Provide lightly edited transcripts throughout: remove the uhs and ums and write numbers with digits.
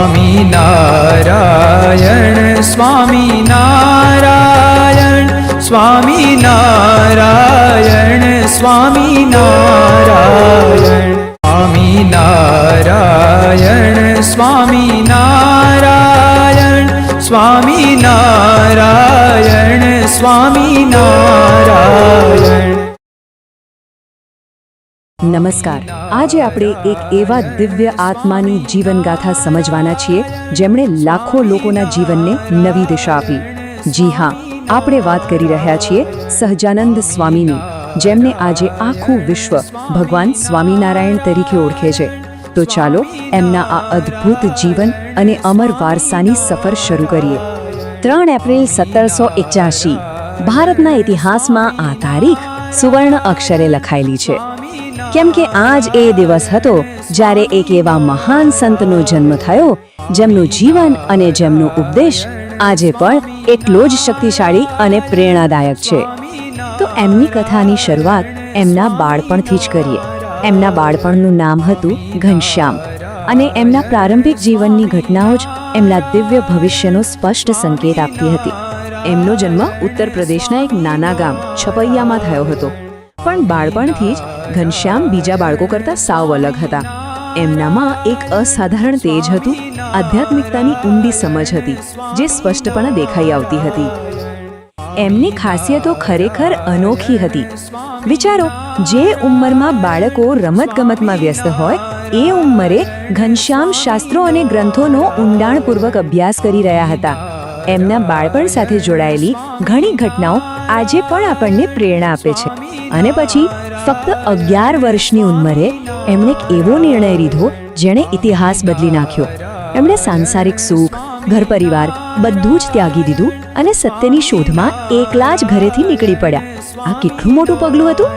સ્વામિનારાયણ સ્વામિનારાયણ સ્વામિનારાયણ સ્વામિનારાયણ સ્વામિનારાયણ સ્વામિનારાયણ સ્વામિનારાયણ સ્વામિનારાયણ. નમસ્કાર. આજે આપણે એક એવા દિવ્ય આત્માની જીવનગાથા સમજવાના છીએ જેમણે લાખો લોકોના જીવનને નવી દિશા આપી. જી હા, આપણે વાત કરી રહ્યા છીએ સહજાનંદ સ્વામીની, જેમને આજે આખું વિશ્વ ભગવાન સ્વામિનારાયણ તરીકે ઓળખે છે. તો ચાલો એમના આ અદ્ભુત જીવન અને અમર વારસાની સફર શરૂ કરીએ. 3 એપ્રિલ 1781 ભારતના ઇતિહાસમાં આ તારીખ સુવર્ણ અક્ષરે લખાયેલી છે, કેમ કે આજ એ દિવસ હતો જ્યારે એક એવા મહાન સંતનો જન્મ થયો જેમનું જીવન અને જેમનો ઉપદેશ આજે પણ એટલો જ શક્તિશાળી અને પ્રેરણાદાયક છે. તો એમની કથાની શરૂઆત એમના બાળપણથી જ કરીએ. એમના બાળપણનું નામ હતું ઘનશ્યામ, અને એમના પ્રારંભિક જીવનની ઘટનાઓ જ એમના દિવ્ય ભવિષ્યનો સ્પષ્ટ સંકેત આપતી હતી. એમનો જન્મ ઉત્તર પ્રદેશના એક નાના ગામ છપૈયામાં થયો હતો, પણ બાળપણથી જ ઘનશ્યામ બીજા બાળકો કરતાં સાવ અલગ હતા. એમનામાં એક અસાધારણ તેજ હતું, આધ્યાત્મિકતાની ઊંડી સમજ હતી જે સ્પષ્ટપણે દેખાઈ આવતી હતી. એમની ખાસિયતો ખરેખર અનોખી હતી. વિચારો, જે ઉંમરમાં બાળકો રમતગમતમાં વ્યસ્ત હોય એ ઉંમરે ઘનશ્યામ શાસ્ત્રો અને ગ્રંથોનો ઊંડાણપૂર્વક અભ્યાસ કરી રહ્યા હતા. એમના બાળપણ સાથે જોડાયેલી ઘણી ઘટનાઓ આજે પણ આપણને પ્રેરણા આપે છે. અને પછી ફક્ત 11 વર્ષની ઉંમરે એમણે એક એવો નિર્ણય લીધો જેણે ઇતિહાસ બદલી નાખ્યો. એમણે સાંસારિક સુખ, ઘર પરિવાર બધું જ ત્યાગી દીધું અને સત્યની શોધમાં એકલા જ ઘરેથી નીકળી પડ્યા. આ કેટલું મોટું પગલું હતું!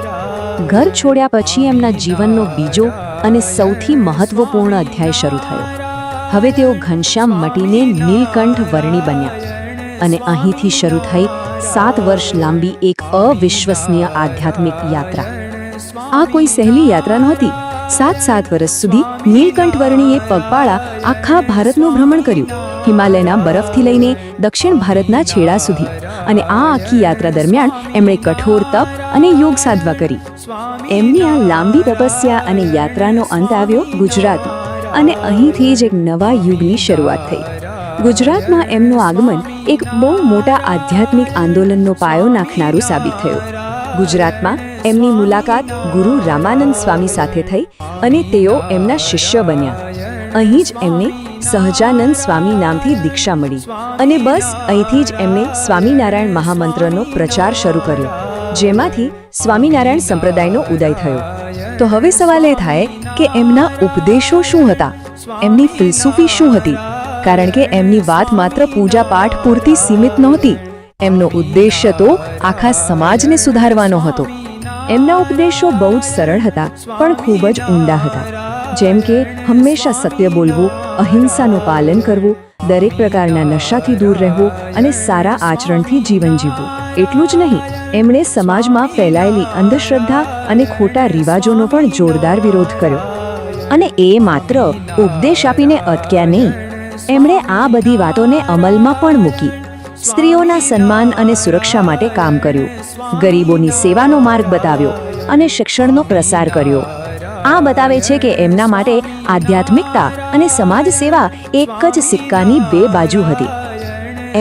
ઘર છોડ્યા પછી એમના જીવનનો બીજો અને સૌથી મહત્વપૂર્ણ અધ્યાય શરૂ થયો. હવે તેઓ ઘનશ્યામ મટીને નીલકંઠ વર્ણી બન્યા, અને અહીંથી શરૂ થઈ 7 વર્ષ લાંબી એક અવિશ્વસનીય આધ્યાત્મિક યાત્રા. આ કોઈ સહેલી યાત્રા નહોતી. 7 વર્ષ સુધી નીલકંઠ વર્ણીએ પગપાળા આખા ભારતનું ભ્રમણ કર્યું, હિમાલયના બરફથી લઈને દક્ષિણ ભારતના છેડા સુધી. અને આ આખી યાત્રા દરમિયાન એમણે કઠોર તપ અને યોગ સાધવા કરી. એમની આ લાંબી તપસ્યા અને યાત્રાનો અંત આવ્યો ગુજરાતમાં, અને અહીંથી જ એક નવા યુગની શરૂઆત થઈ. ગુજરાતમાં એમનું આગમન એક બહુ મોટા આધ્યાત્મિક આંદોલનનો પાયો નાખનારું સાબિત થયું. ગુજરાતમાં એમની મુલાકાત ગુરુ રામાનંદ સ્વામી સાથે થઈ અને તેઓ એમના શિષ્ય બન્યા. અહીં જ એમને સહજાનંદ સ્વામી નામથી દીક્ષા મળી, અને બસ અહીંથી જ એમણે સ્વામિનારાયણ મહામંત્રનો પ્રચાર શરૂ કર્યો, જેમાંથી સ્વામિનારાયણ સંપ્રદાયનો ઉદય થયો. તો હવે સવાલ એ થાય કે એમના ઉપદેશો શું હતા, એમની ફિલસૂફી શું હતી? કારણ કે એમની વાત માત્ર પૂજા પાઠ પૂરતી સીમિત નહોતી. એમનો ઉદ્દેશ્ય તો આખા સમાજને સુધારવાનો હતો. એમના ઉપદેશો બહુ જ સરળ હતા, પણ ખૂબ જ ઊંડા હતા. જેમ કે હંમેશા સત્ય બોલવું, અહિંસાનું પાલન કરવું, દરેક પ્રકારના નશાથી દૂર રહેવું અને સારા આચરણથી જીવન જીવવું. એટલું જ નહીં, એમણે સમાજમાં ફેલાયેલી અંધશ્રદ્ધા અને ખોટા રિવાજોનો પણ જોરદાર વિરોધ કર્યો. અને એ માત્ર ઉપદેશ આપીને અટક્યા નહીં, એમણે આ બધી વાતોને અમલમાં પણ મૂકી. સ્ત્રીઓના સન્માન અને સુરક્ષા માટે કામ કર્યું, ગરીબોની સેવાનો માર્ગ બતાવ્યો અને શિક્ષણનો પ્રસાર કર્યો. આ બતાવે છે કે એમના માટે આધ્યાત્મિકતા અને સમાજ સેવા એક જ સિક્કાની 2 બાજુ હતી.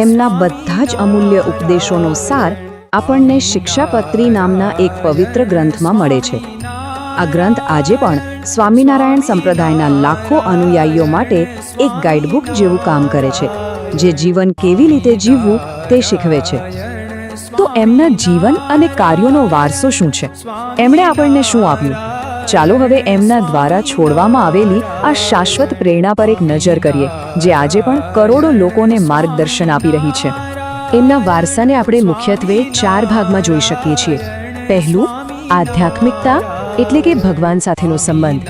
એમના બધા જ અમૂલ્ય ઉપદેશોનો સાર આપણને શિક્ષાપત્રી નામના એક પવિત્ર ગ્રંથમાં મળે છે. આ ગ્રંથ આજે પણ સ્વામિનારાયણ સંપ્રદાયના લાખો અનુયાયીઓ માટે એક ગાઈડબુક જેવું કામ કરે છે, જે જીવન કેવી રીતે જીવવું તે શીખવે છે. તો એમના જીવન અને કાર્યોનો વારસો શું છે? એમણે આપણને શું આપ્યું? ચાલો હવે એમના દ્વારા છોડવામાં આવેલી આ શાશ્વત પ્રેરણા પર એક નજર કરીએ, જે આજે પણ કરોડો લોકોને માર્ગદર્શન આપી રહી છે. એમના વારસાને આપણે મુખ્યત્વે 4 ભાગમાં જોઈ શકીએ છીએ. પહેલું, આધ્યાત્મિકતા એટલે કે ભગવાન સાથેનો સંબંધ.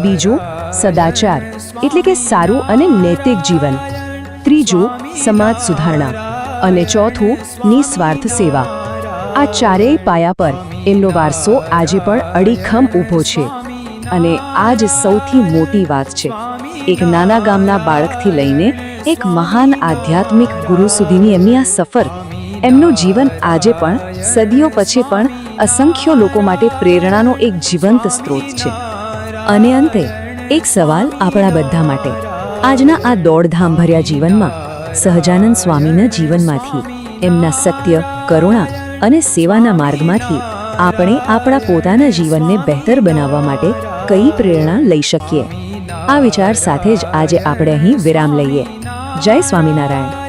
બીજું, સદાચાર એટલે કે સારું અને નૈતિક જીવન. ત્રીજું, સમાજ સુધારણા. અને ચોથું, નિસ્વાર્થ સેવા. આ ચારેય પાયા પર એમનો વારસો આજે પણ અડીખમ ઊભો છે. અને આ જ સૌથી મોટી વાત છે. એક નાના ગામના બાળકથી લઈને એક મહાન આધ્યાત્મિક ગુરુ સુધીની એમની આ સફર, એમનું જીવન આજે પણ સદીઓ પછી પણ અસંખ્ય લોકો માટે પ્રેરણાનો એક જીવંત સ્ત્રોત છે. અને અંતે એક સવાલ આપણા બધા માટે. આજના આ દોડધામ ભર્યા જીવનમાં સહજાનંદ સ્વામીના જીવનમાંથી, એમના સત્ય, કરુણા અને સેવાના માર્ગમાંથી આપણે આપણા પોતાના જીવનને બહેતર બનાવવા માટે કઈ પ્રેરણા લઈ શકીએ? આ વિચાર સાથે જ આજે આપણે અહીં વિરામ લઈએ. જય સ્વામિનારાયણ.